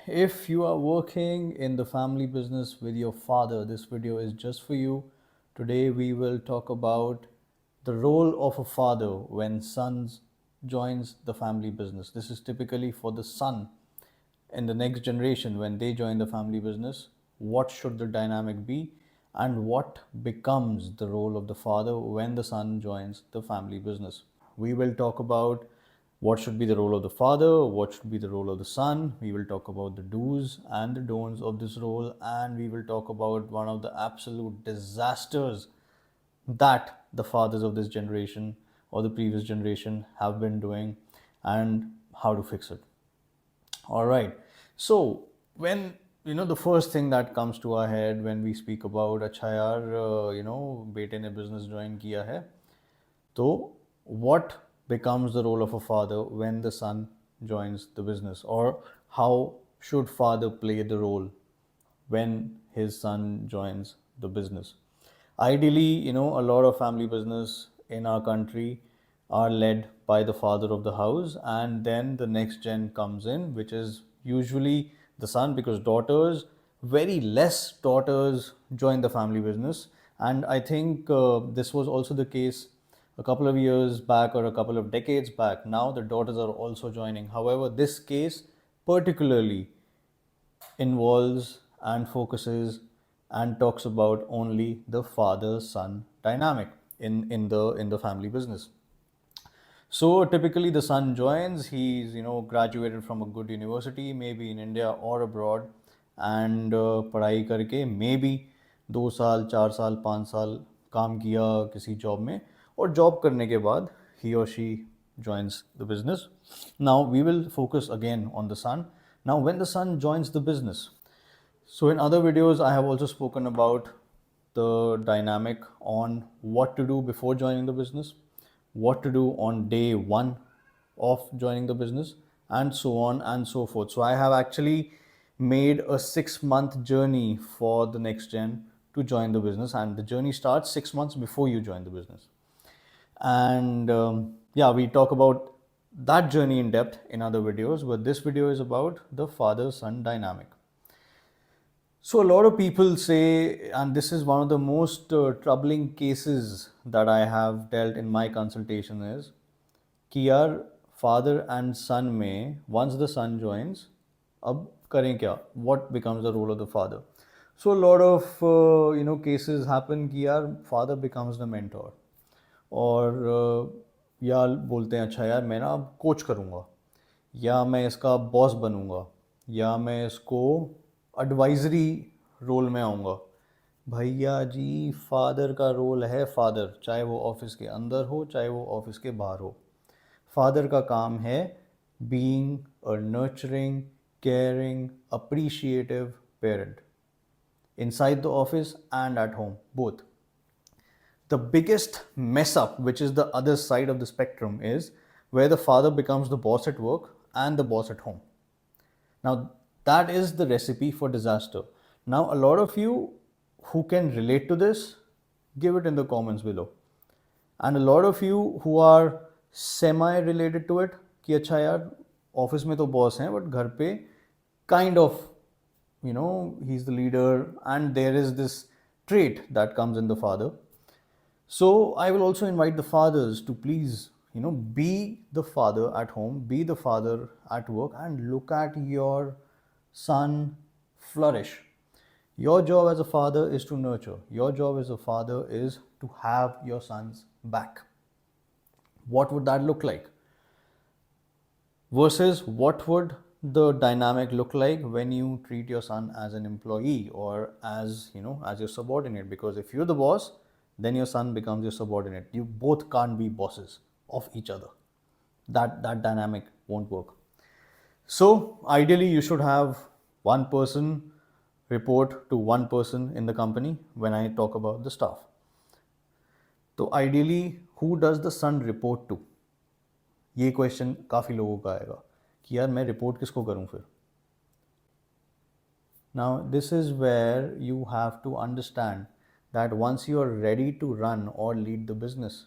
If you are working in the family business with your father, this video is just for you. Today we will talk about the role of a father when sons joins the family business. This is typically for the son in the next generation when they join the family business. What should the dynamic be, and what becomes the role of the father when the son joins the family business? We will talk about what should be the role of the father, what should be the role of the son. We will talk about the do's and the don'ts of this role, and we will talk about one of the absolute disasters that the fathers of this generation or the previous generation have been doing and how to fix it. All right. So when the first thing that comes to our head when we speak about अच्छा यार बेटे ने business join किया है, तो what becomes the role of a father when the son joins the business, or how should father play the role when his son joins the business? Ideally, a lot of family business in our country are led by the father of the house, and then the next gen comes in, which is usually the son, because very less daughters join the family business. And I think this was also the case a couple of years back or a couple of decades back. Now the daughters are also joining. However, this case particularly involves and focuses and talks about only the father son dynamic in the family business. So typically the son joins, he's graduated from a good university, maybe in India or abroad, and पढ़ाई करके maybe 2 साल 4 साल 5 साल काम किया किसी job में, और जॉब करने के बाद he or she joins the business. Now we will focus again on the son. Now when the son joins the business, so in other videos I have also spoken about the dynamic on what to do before joining the business, what to do on day one of joining the business, and so on and so forth. So I have actually made a 6 month journey for the next gen to join the business, and the journey starts 6 months before you join the business. And yeah, we talk about that journey in depth in other videos, but this video is about the father son dynamic. So a lot of people say, and this is one of the most troubling cases that I have dealt in my consultation, is कि यार father and son में once the son joins, अब करें क्या? What becomes the role of the father? So a lot of cases happen कि यार father becomes the mentor, और या बोलते हैं अच्छा यार मैं ना अब कोच करूँगा, या मैं इसका बॉस बनूँगा, या मैं इसको एडवाइजरी रोल में आऊँगा. भैया जी, फादर का रोल है फादर, चाहे वो ऑफिस के अंदर हो चाहे वो ऑफिस के बाहर हो. फादर का काम है being a nurturing, caring, appreciative parent inside the office and at home, both. The biggest mess up, which is the other side of the spectrum, is where the father becomes the boss at work and the boss at home. Now, that is the recipe for disaster. Now, a lot of you who can relate to this, give it in the comments below. And a lot of you who are semi related to it, कि अच्छा यार office में तो boss हैं but घर पे kind of he's the leader, and there is this trait that comes in the father. So I will also invite the fathers to please be the father at home, be the father at work, and look at your son flourish. Your job as a father is to nurture. Your job as a father is to have your son's back. What would that look like? Versus what would the dynamic look like when you treat your son as an employee, or as as your subordinate? Because if you're the boss, then your son becomes your subordinate. You both can't be bosses of each other. That dynamic won't work. So ideally you should have one person report to one person in the company when I talk about the staff. So ideally, who does the son report to? ये question काफ़ी लोगों का आएगा कि यार मैं report किसको करूं फिर. Now this is where you have to understand that once you are ready to run or lead the business,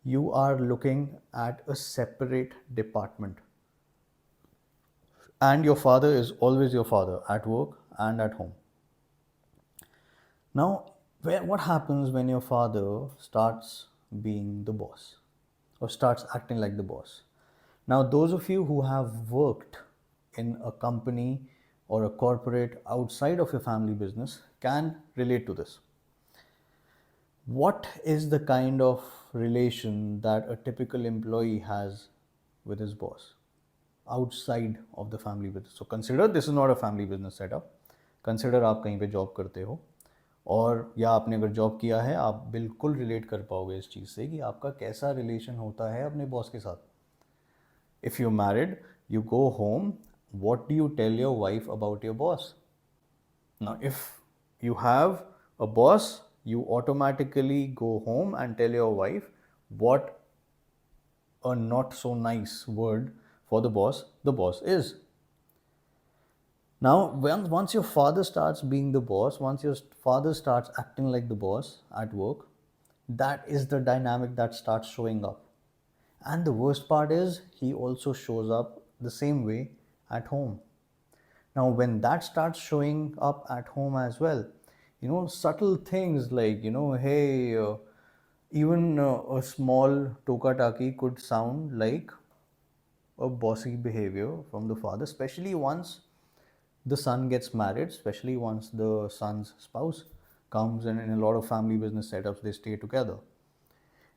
you are looking at a separate department. and your father is always your father at work and at home. Now, what happens when your father starts being the boss or starts acting like the boss? Now, those of you who have worked in a company or a corporate outside of your family business can relate to this. What is the kind of relation that a typical employee has with his boss outside of the family business? So consider this is not a family business setup. Consider आप कहीं पे job करते हो और या आपने अगर job किया है आप बिल्कुल रिलेट कर पाओगे इस चीज़ से कि आपका कैसा रिलेशन होता है अपने बॉस के साथ. If you're married, you go home, what do you tell your wife about your boss? Now, if you have a boss, you automatically go home and tell your wife what a not so nice word for the boss is. Now, once your father starts being the boss, once your father starts acting like the boss at work, that is the dynamic that starts showing up. And the worst part is, he also shows up the same way at home. Now, when that starts showing up at home as well, subtle things like, hey, even a small tokataki could sound like a bossy behavior from the father, especially once the son gets married, especially once the son's spouse comes, and in a lot of family business setups, they stay together.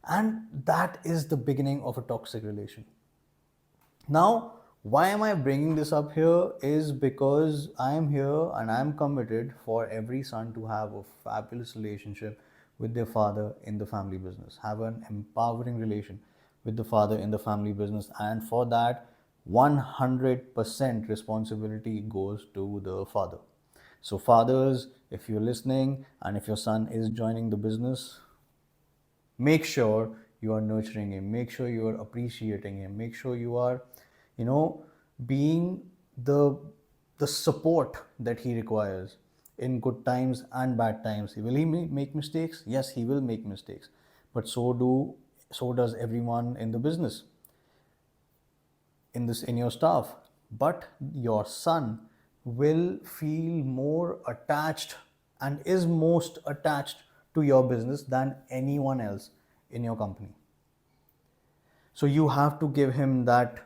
And that is the beginning of a toxic relation. Now, why am I bringing this up here is because I am here and I am committed for every son to have a fabulous relationship with their father in the family business, have an empowering relation with the father in the family business, and for that, 100% responsibility goes to the father. So, fathers, if you're listening and if your son is joining the business, make sure you are nurturing him, make sure you are appreciating him, make sure you are being the support that he requires in good times and bad times. Will he make mistakes? Yes, he will make mistakes, but so does everyone in the business, in your staff. But your son will feel more attached and is most attached to your business than anyone else in your company. So you have to give him that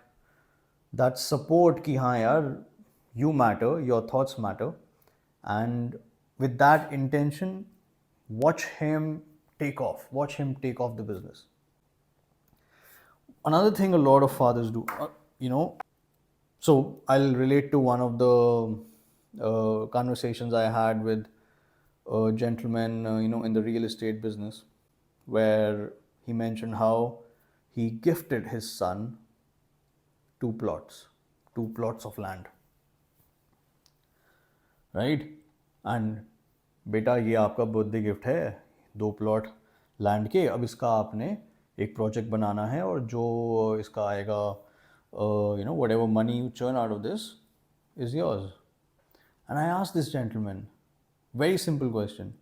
support ki haan yaar, you matter, your thoughts matter, and with that intention, watch him watch him take off the business. Another thing a lot of fathers do, so I'll relate to one of the conversations I had with a gentleman, in the real estate business, where he mentioned how he gifted his son two plots, two plots of land, right? And बेटा ये आपका birthday gift है, दो plot land के, अब इसका आपने एक प्रोजेक्ट बनाना है और जो इसका आएगा, whatever money you churn out of this is yours. And I asked this gentleman, very simple question,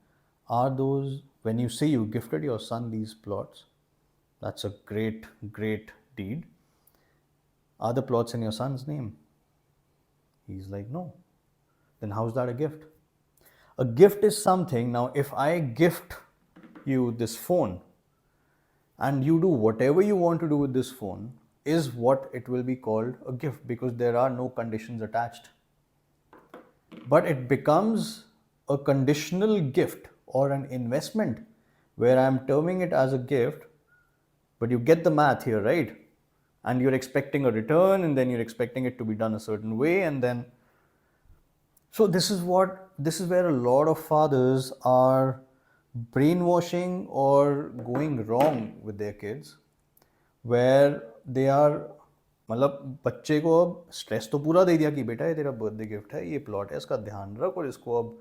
are those, when you say you gifted your son these plots, that's a great deed, are the plots in your son's name? He's like, no. Then how's that a gift? A gift is something, now if I gift you this phone and you do whatever you want to do with this phone, is what it will be called a gift, because there are no conditions attached. But it becomes a conditional gift or an investment where I'm terming it as a gift, but you get the math here, right? And you're expecting a return, and then you're expecting it to be done a certain way, and then so this is where a lot of fathers are brainwashing or going wrong with their kids, where they are, मतलब बच्चे को अब stress तो पूरा दे दिया कि बेटा ये तेरा बर्थडे गिफ्ट है, ये प्लॉट है, इसका ध्यान रख, और इसको अब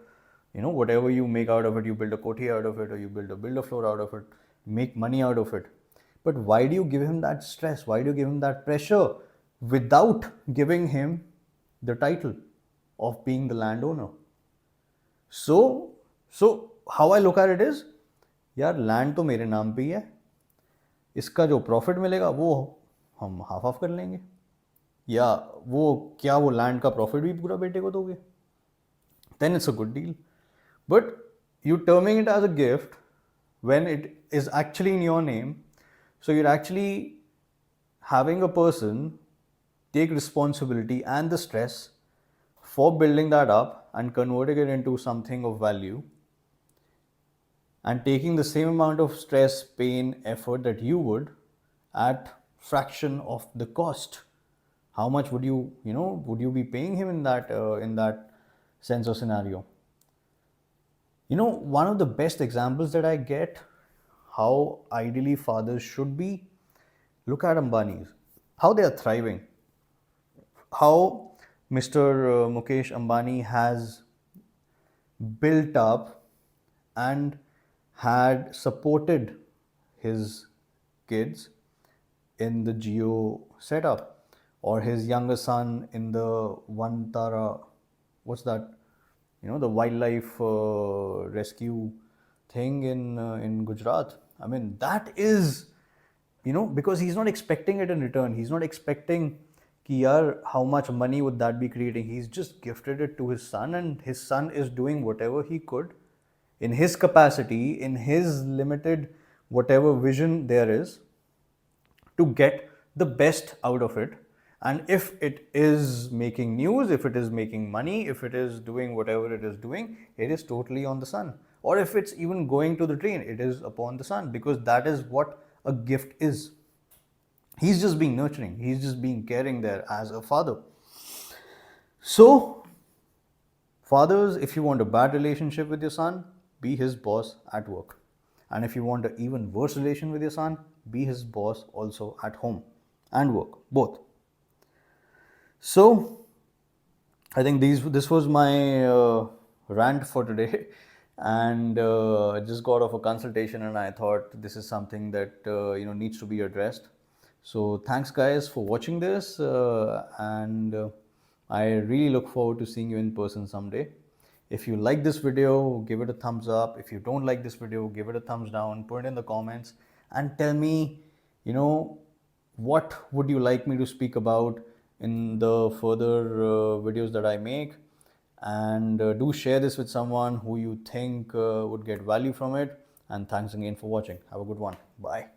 whatever you make out of it, you build a koti out of it, or you build a floor out of it, make money out of it. But why do you give him that stress? Why do you give him that pressure without giving him the title of being the landowner? So how I look at it is, यार land तो मेरे नाम पे ही है, इसका जो profit मिलेगा वो हम हाफ ऑफ कर लेंगे. या वो क्या वो लैंड का प्रॉफिट भी पूरा बेटे को दोगे, then it's a good deal. But you terming it as a gift when it is actually in your name, so you're actually having a person take responsibility and the stress for building that up and converting it into something of value, and taking the same amount of stress, pain, effort that you would at fraction of the cost. How much would would you be paying him in that sense or scenario? One of the best examples that I get how ideally fathers should be, look at Ambani's, how they are thriving, how Mr. Mukesh Ambani has built up and had supported his kids in the geo setup, or his younger son in the Vantara, what's that, the wildlife rescue thing in Gujarat. I mean, that is, because he's not expecting it in return. He's not expecting ki yaar, how much money would that be creating. He's just gifted it to his son, and his son is doing whatever he could in his capacity, in his limited whatever vision there is, to get the best out of it. And if it is making news, if it is making money, if it is doing whatever it is doing, it is totally on the son. Or if it's even going to the train, it is upon the son, because that is what a gift is. He's just being nurturing, he's just being caring there as a father. So, fathers, if you want a bad relationship with your son, be his boss at work. And if you want an even worse relation with your son, be his boss also at home and work, both. So, I think this was my rant for today, and I just got off a consultation, and I thought this is something that needs to be addressed. So thanks, guys, for watching this, and I really look forward to seeing you in person someday. If you like this video, give it a thumbs up. If you don't like this video, give it a thumbs down. Put it in the comments and tell me, what would you like me to speak about in the further videos that I make. And do share this with someone who you think would get value from it. And thanks again for watching. Have a good one. Bye.